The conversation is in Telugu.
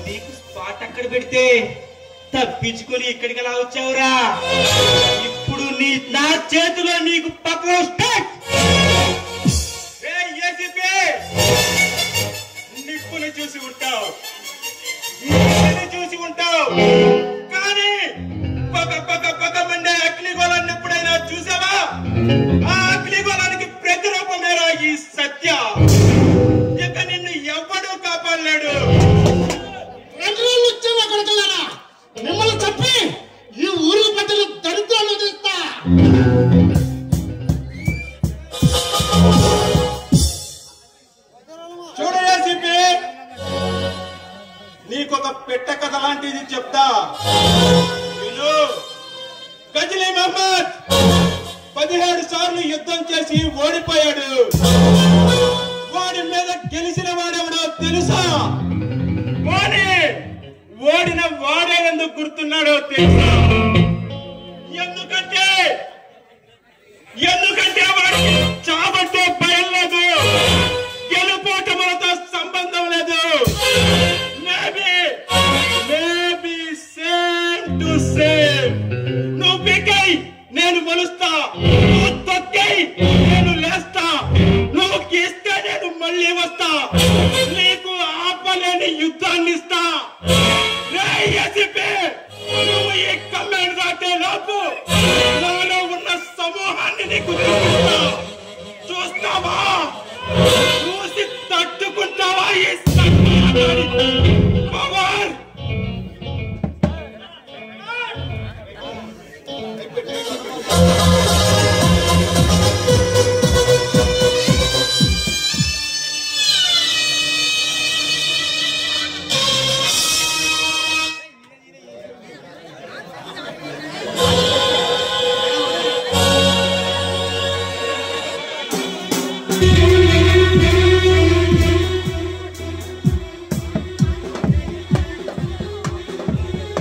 నీకు స్పాట్ అక్కడ పెడితే తప్పించుకొని ఇక్కడికి ఎలా వచ్చావురా? ఇప్పుడు నా చేతిలో నీకు పక్కన స్టార్ట్. నిప్పును చూసి ఉంటావు, చూసి ఉంటావు, కానీ పక్క మండే అగ్నిగోళాన్ని ఎప్పుడైనా చూసావా? ఆ అగ్నిగోళానికి ప్రతిరూపమేరా ఈ సత్య. ఇక నిన్ను ఎవ్వడూ కాపాడలేడు. మిమ్మల్ని చెప్పి ఈ ఊరు ప్రజలు దరిద్రాలు చేస్తా. చూడేసిపి, నీకొక పెట్ట కథ లాంటిది చెప్తా విను. గజనీ మహమ్మద్ 17 సార్లు యుద్ధం చేసి ఓడిపోయాడు. వాడి మీద గెలిచిన వాడెవడో తెలుసా? ఓడిన వాడే ఎందుకు గుర్తున్నాడో తెలుసా? ఎందుకంటే వాడికి చావంటే భయం లేదు, గెలుపోటములతో సంబంధం లేదు. Maybe same to same. నువ్వు పీకై నేను మొలుస్తా, నువ్వు తొక్కై నేను లేస్తా, నువ్వు గీస్తే నేను మళ్ళీ వస్తా. నీకు ఆపలేని యుద్ధాన్ని ఇస్తా. నువ్వు ఈ కమ్మేడు దాటే లోపు నాలో ఉన్న సమూహాన్ని నీకు చూస్తావా? చూసి తట్టుకుంటావా ఈ పవర్? Yeah.